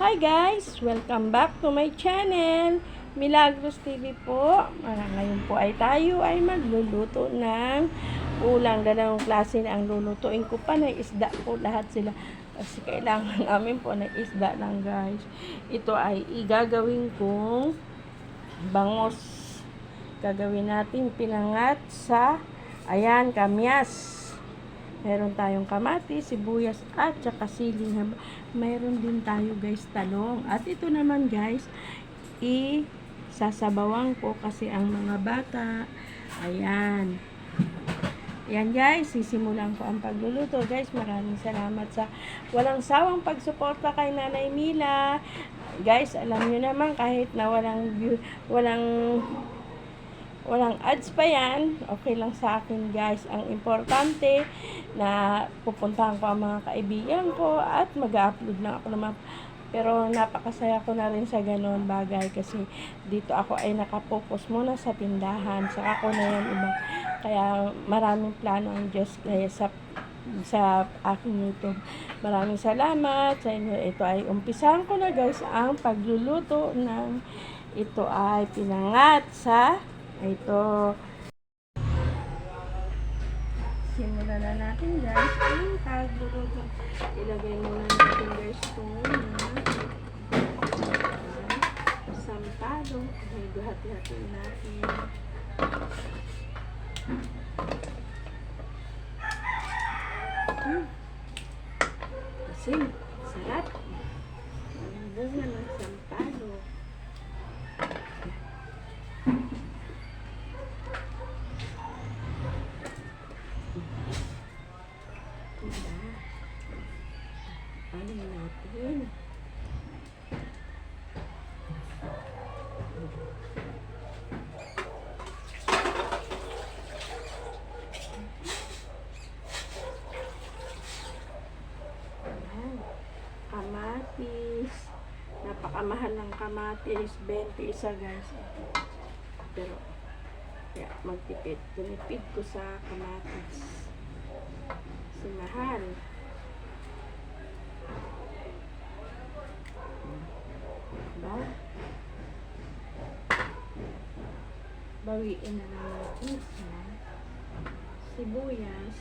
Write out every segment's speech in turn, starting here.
Hi guys! Welcome back to my channel, Milagros TV po. Ngayon po tayo ay magluluto ng ulang. Dalawang klase na ang lulutuin ko pa, na isda po lahat sila. Kasi kailangan namin po na isda lang guys. Ito ay igagawin kong bangos. Gagawin natin pinangat sa, ayan, kamyas. Meron tayong kamatis, sibuyas, at saka siling. Mayroon din tayo guys talong. At ito naman guys, sasabawang ko kasi ang mga bata. Ayan. Ayan guys, sisimulan ko ang pagluluto. Guys, maraming salamat sa walang sawang pagsuporta kay Nanay Mila. Guys, alam nyo naman kahit na walang ads pa yan, okay lang sa akin guys. Ang importante na pupuntahan ko ang mga kaibigan ko at mag-upload na ako naman. Pero napakasaya ko na rin sa ganun bagay kasi dito ako ay nakapokus muna sa tindahan. Saka ko na yan iba. Kaya maraming plano ang Diyos kaya sa aking YouTube. Maraming salamat sa inyo. Ito ay umpisahan ko na guys ang pagluluto ng ito ay pinangat sa ito. Simulan na natin guys ang pagluluto. Ilagay muna natin guys itong sampalok. Medyo hati-hatiin natin. Kasi sarap. Ang bunga ng sampalok. Ano natin? Kamatis. Napakamahal ng kamatis. 20 isa guys. Pero, kaya magtipid. Tumipid ko sa kamatis. Kasi mahal. Diba? Bawiin na lang natin sa sibuyas.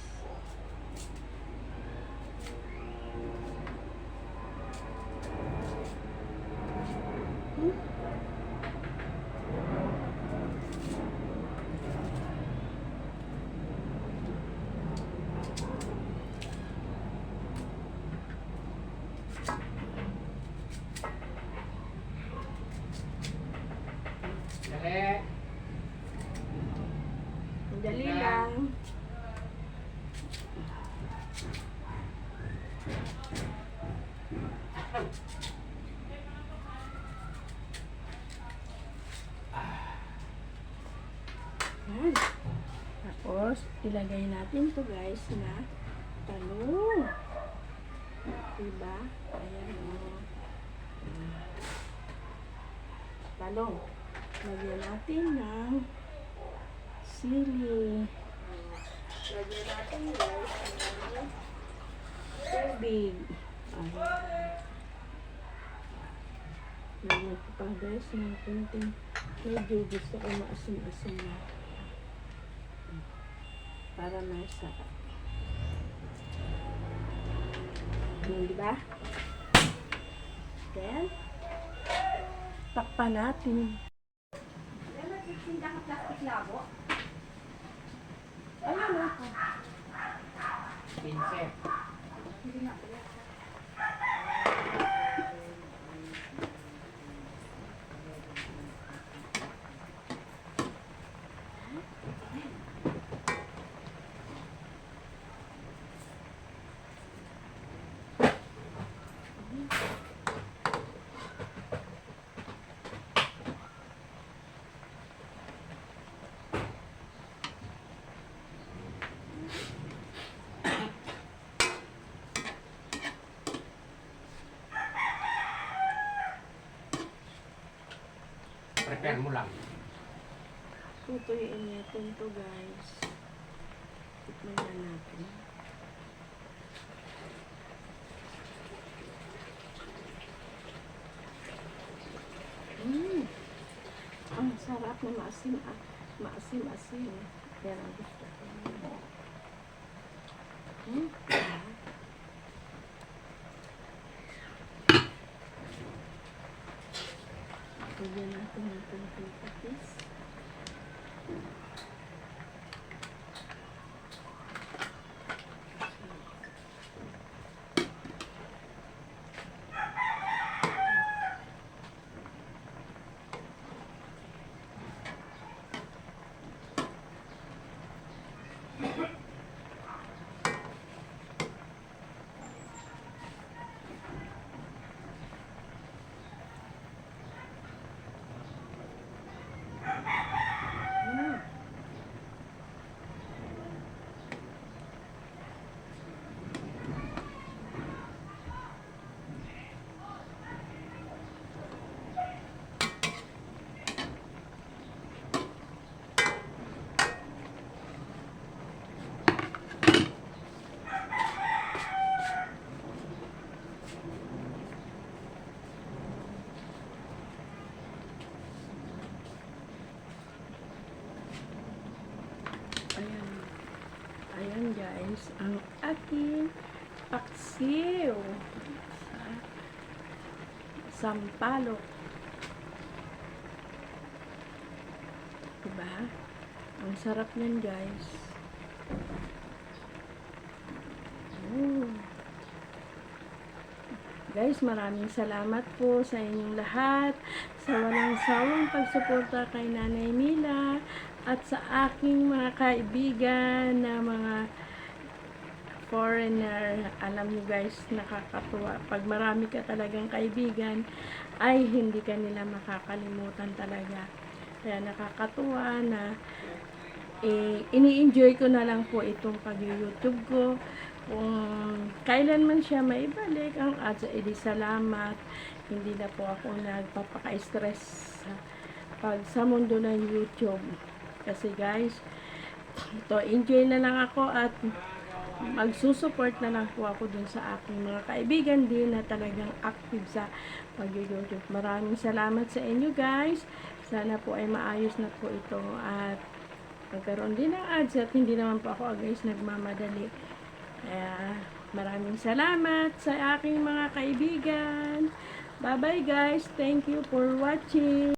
Dali lang. Yan. Tapos, ilagay natin to guys na talong. Diba? Ayan o. Talong. Lagyan natin ng sili. Lagyan natin guys ng tubig. Ayan. Lagyan ko pa guys ng kunting medyo gusto ko maasim-asim na. Para masarap. Diba? Then, takpan natin. Ayun na. Pinsel. Prepare mo lang. Tutuyin natin to guys. Tikman na natin. na maasim-asim. Yan ang gusto ko. Lagyan natin ng konting patis. Ayan guys, ang ating paksiw sa sampalok. Diba? Ang sarap niyan guys. Guys, maraming salamat po sa inyong lahat, sa walang sawang pagsuporta kay Nanay Mila, at sa aking mga kaibigan na mga foreigner. Alam niyo guys, nakakatuwa. Pag marami ka talagang kaibigan, ay hindi ka nila makakalimutan talaga. Kaya nakakatuwa na ini-enjoy ko na lang po itong pag-YouTube ko. Kung kailan man siya maibalik ang ads, edi salamat. Hindi na po ako nagpapaka-stress sa mundo ng YouTube. Kasi guys, ito, enjoy na lang ako at magsusupport na lang po ako dun sa aking mga kaibigan din na talagang active sa pag-YouTube. Maraming salamat sa inyo guys. Sana po ay maayos na po ito at magkaroon din ng ads at hindi naman po ako guys nagmamadali. Maraming salamat sa aking mga kaibigan. Bye bye guys. Thank you for watching.